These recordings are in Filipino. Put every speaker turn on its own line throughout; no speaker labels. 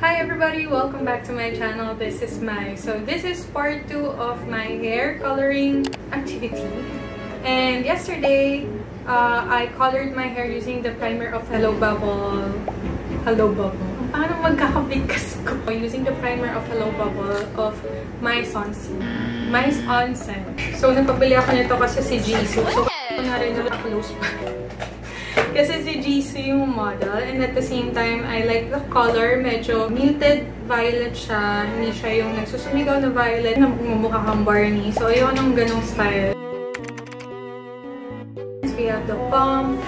Hi everybody! Welcome back to my channel. This is Mai. So this is part 2 of my hair coloring activity. And yesterday, I colored my hair using the primer of Hello Bubble. Paano magkakabigkas ko? Using the primer of Hello Bubble of Mais Onsen. So napabili ako nito kasi si Jisoo. So na rin close pa. Kasi si Jisoo yung model, and at the same time, I like the color. Medyo muted violet siya. Hindi siya yung nagsusumigaw na violet na mumukha kang Barney. So, ayoko ng ganong style. We have the pump,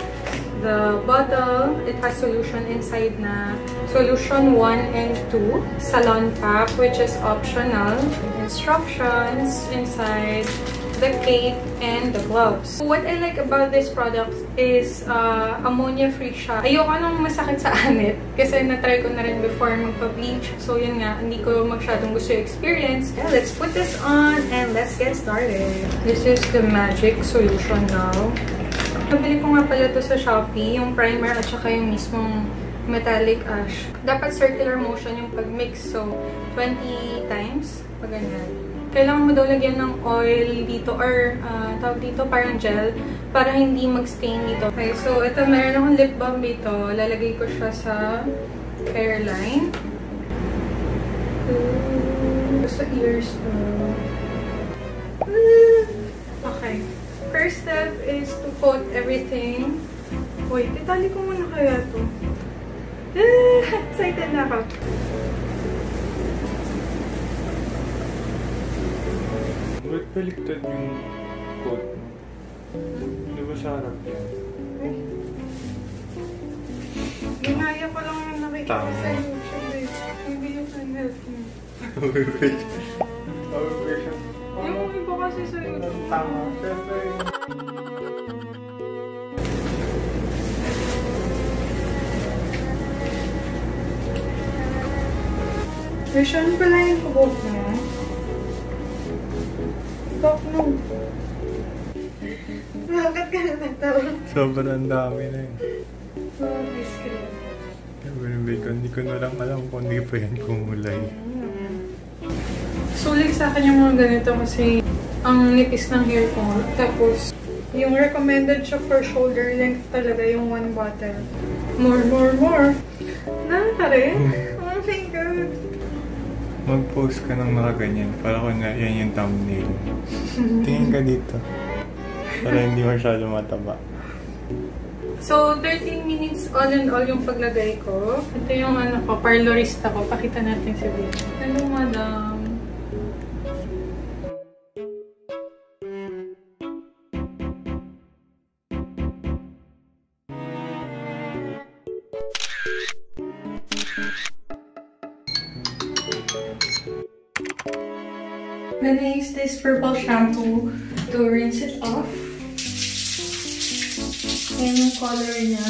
the bottle. It has solution inside na. Solution 1 and 2. Salon pack, which is optional. Instructions inside. The cape and the gloves. What I like about this product is ammonia-free siya. Ayoko nang masakit sa anit kasi na-try ko na rin before magpa-bleach. So yun nga, hindi ko masyadong gusto yung experience. Yeah, let's put this on and let's get started. This is the magic solution now. Nabili ko nga pala ito sa Shopee, yung primer at saka yung mismong metallic ash. Dapat circular motion yung pag-mix. So 20 times. Pag ganyan. Kailangan mo daw lagyan ng oil dito or tawag dito parang gel para hindi mag-stain dito. Okay, so ito meron akong lip balm dito. Lalagay ko siya sa hairline. Sa ears to. Okay. First step is to coat everything. Wait, itali ko muna kaya to. Excited na ako.
Ba't baliktad yung coat mo? Di ba sa harap yan?
Ginaya ko lang yung nakikita sa YouTube. Maybe you can help me.
Wait.
Yung iba kasi sa YouTube.
Tama. Siyempre.
Version pala yung kubog mo. Stop mo. Bakit ka na natawa?
Sobrang dami na yun.
Oh, discreet.
Hindi ko na lang alam kung hindi pa yan kumulay.
Sulit sa akin yung mga ganito kasi ang nipis ng hair ko. Tapos, yung recommended siya for shoulder length talaga yung 1 bottle. More. Nakaka rin? Oh my God.
Mag-post ka ng nakaganyan. Para ko na yan yung thumbnail. Tingin ka dito. Para hindi masyado mataba.
So, 13 minutes all in all yung paglagay ko. Ito yung ano ko, parlorista ko. Pakita natin si Bill. Hello, madam. I'm gonna use this purple shampoo to rinse it off. Yan yung color niya.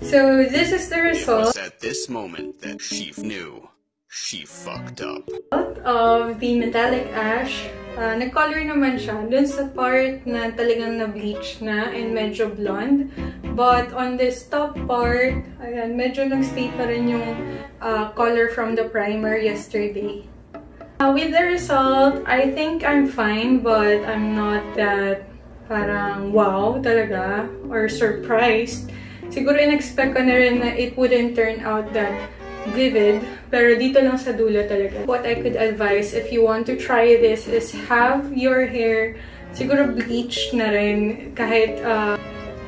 So this is the result.
It was at this moment that she knew she fucked up.
Of the metallic ash. Nag-color naman siya dun sa part na talagang na-bleach na and medyo blonde. But on this top part, ayan, medyo nag-stay pa rin yung color from the primer yesterday. With the result, I think I'm fine, but I'm not that parang wow talaga or surprised. Siguro in-expect ko na rin na it wouldn't turn out that vivid. Pero dito lang sa dulo talaga. What I could advise if you want to try this is have your hair siguro bleached na rin kahit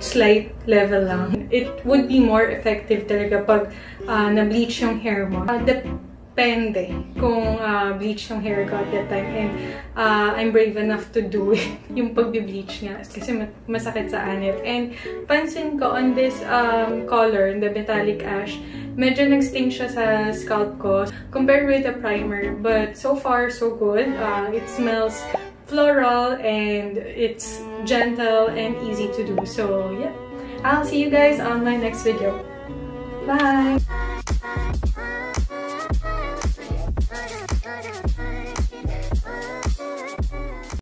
slight level lang. It would be more effective talaga pag na-bleach yung hair mo. Depende kung bleach yung hair ko at that time. And I'm brave enough to do it. Yung pag-bleach nga. Kasi masakit sa anit. And pansin ko on this color, the metallic ash, medyo nag-sting siya sa scalp ko compared with the primer. But so far, so good. It smells floral and it's gentle and easy to do. So, yeah. I'll see you guys on my next video. Bye!